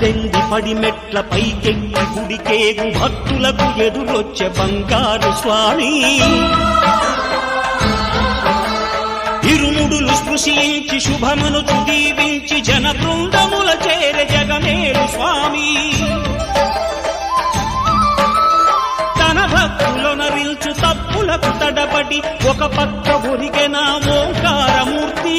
18 పడిమెట్ల పైకెక్కి గుడికేగు భక్తులకు ఎదురొచ్చే బంగారు స్వామి ఇరుముడులు స్పృశించి శుభమనుచు దీవించి జన బృందముల చేరే జగమేలు స్వామి తన భక్తులొనరిల్చు తప్పులకు తడబడి ఒక పక్క ఒరిగెన ఓంకారమూర్తి